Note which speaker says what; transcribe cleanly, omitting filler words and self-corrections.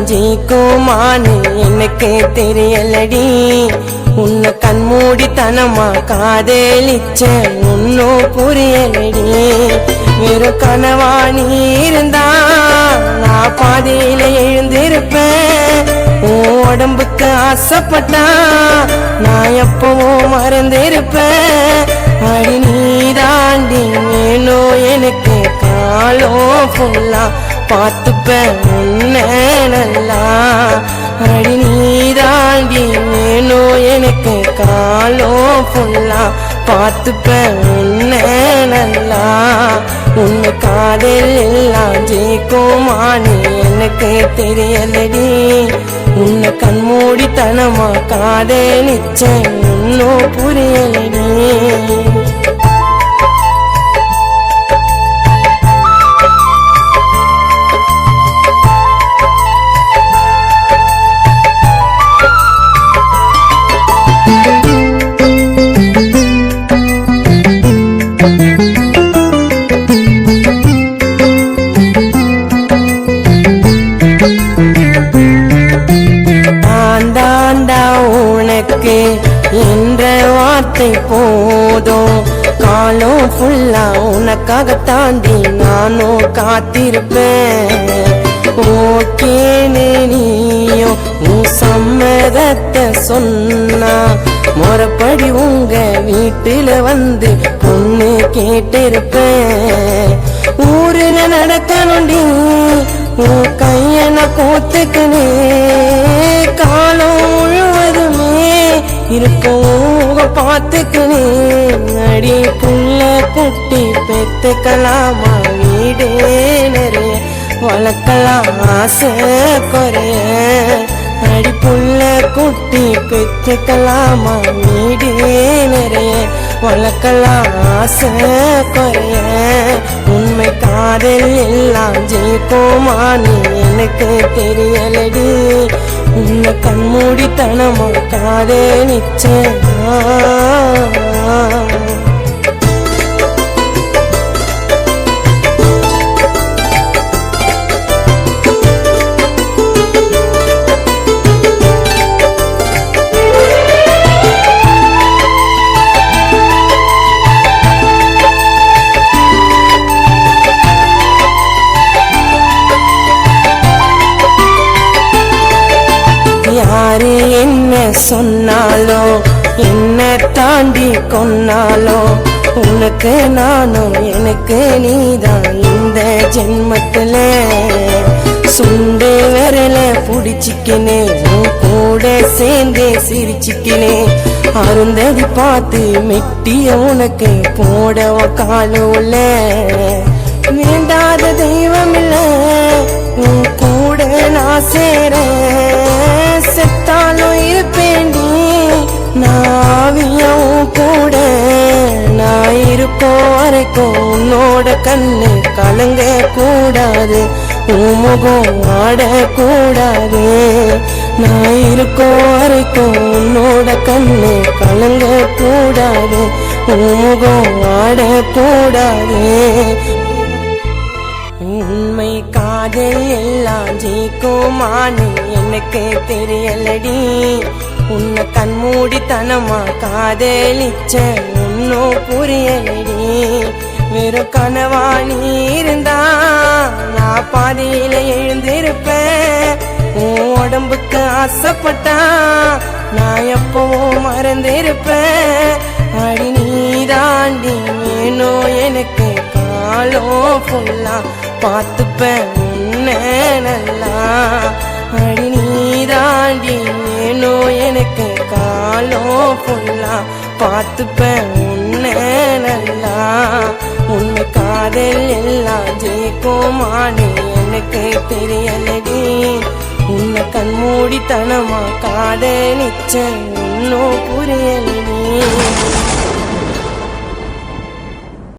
Speaker 1: ஜெயிக்குமானு எனக்கு தெரியலடி. உன்னை கண்மூடித்தனமா காதலிச்ச ஒன்னும் புரியலடி. வெறும் கனவா நீ இருந்தா நான் பாதையில எழுந்திருப்பேன். உன் உடம்புக்கு ஆசைப்பட்டா நான் எப்பவும் மறந்திருப்பேன். அடி நீ தாண்டி வேணும் எனக்கு காலம் ஃபுல்லா பார்த்துப்பேன் உன்னை நல்லா. அடி நீ தாண்டி வேணும் எனக்கு காலம் ஃபுல்லா பார்த்துப்பேன் உன்னை நல்லா. உன்னை காதல் எல்லாம் ஜெயிக்குமானு எனக்கு தெரியலடி. உன்னை கண்மூடித்தனமா காதலிச்ச இன்னும் புரியலடி. என்ற வார்த்தை போதும் காலம் ஃபுல்லா உனக்காக தாண்டி நானும் காத்திருப்பேன். ஓகேன்னு நீயும் உன் சம்மதத்தை சொன்னா முறைப்படி உங்க வீட்டுல வந்து பொண்ணு கேட்டிருப்பேன். ஊருல நடக்கணுண்டி உன் கையன கோத்துக்குன்னு காலம் முழுவதுமே இருக்கவங்க பார்த்துக்குன்னு. அடி புள்ள குட்டி பெத்துக்கலாமா வீடே நிறைய வளர்க்கலாம் ஆசை குறைய. அடி புள்ள குட்டி பெத்துக்கலாமா வீடே நிறைய வளர்க்கலாம் ஆசை குறைய. உண்மை காதல் எல்லாம் ஜெயிக்குமானு எனக்கு தெரியலடி. உன்னை கண்மூடித்தனமா காதலிச்சேன். யாரு என்ன சொன்னாலோ என்ன தாண்டி கொன்னாலோ உனக்கு நானும் எனக்கு நீதான் இந்த ஜென்மத்துல. சுண்டு விரல புடிச்சிக்கினே உன் கூட சேர்ந்தே சிரிச்சிக்கினே அருந்ததி பார்த்து மெட்டிய உனக்கு போடவ காலோல. வேண்டாத தெய்வம் இல்ல உன் கூட நான் சேர. செத்தாலும் இருப்பேண்டி நாவியும் கூட. நான் இருக்கோம் வரைக்கும் உன்னோட கண்ணு கலங்க கூடாது உன் முகம் ஆடக்கூடாது. நான் இருக்கோம் வரைக்கும் உன்னோட கண்ணு கலங்க கூடாது உன் முகம் ஆடக்கூடாது. உண்மை காதல் எல்லாம் ஜெயிக்குமானு எனக்கு தெரியலடி. உன்னை கண்மூடித்தனமா காதலிச்ச ஒன்னும் புரியலடி. வெறும் கனவா நீ இருந்தா நான் பாதையில எழுந்திருப்பேன். உன் உடம்புக்கு ஆசைப்பட்டா நான் எப்பவும் மறந்திருப்பேன். அடி நீ தாண்டி வேணும் எனக்கு காலம் ஃபுல்லா பார்த்துப்பேன் உன்னை நல்லா. அடி நீ தாண்டி வேணும் எனக்கு ஃபுல்லா பார்த்துப்பேன் உன்னை நல்லா. உண்மை காதல் எல்லாம் ஜெயிக்குமானே எனக்கு தெரியலடி. உன்னை கண்மூடித்தனமா காதலிச்சேன் இன்னும் புரியலடி.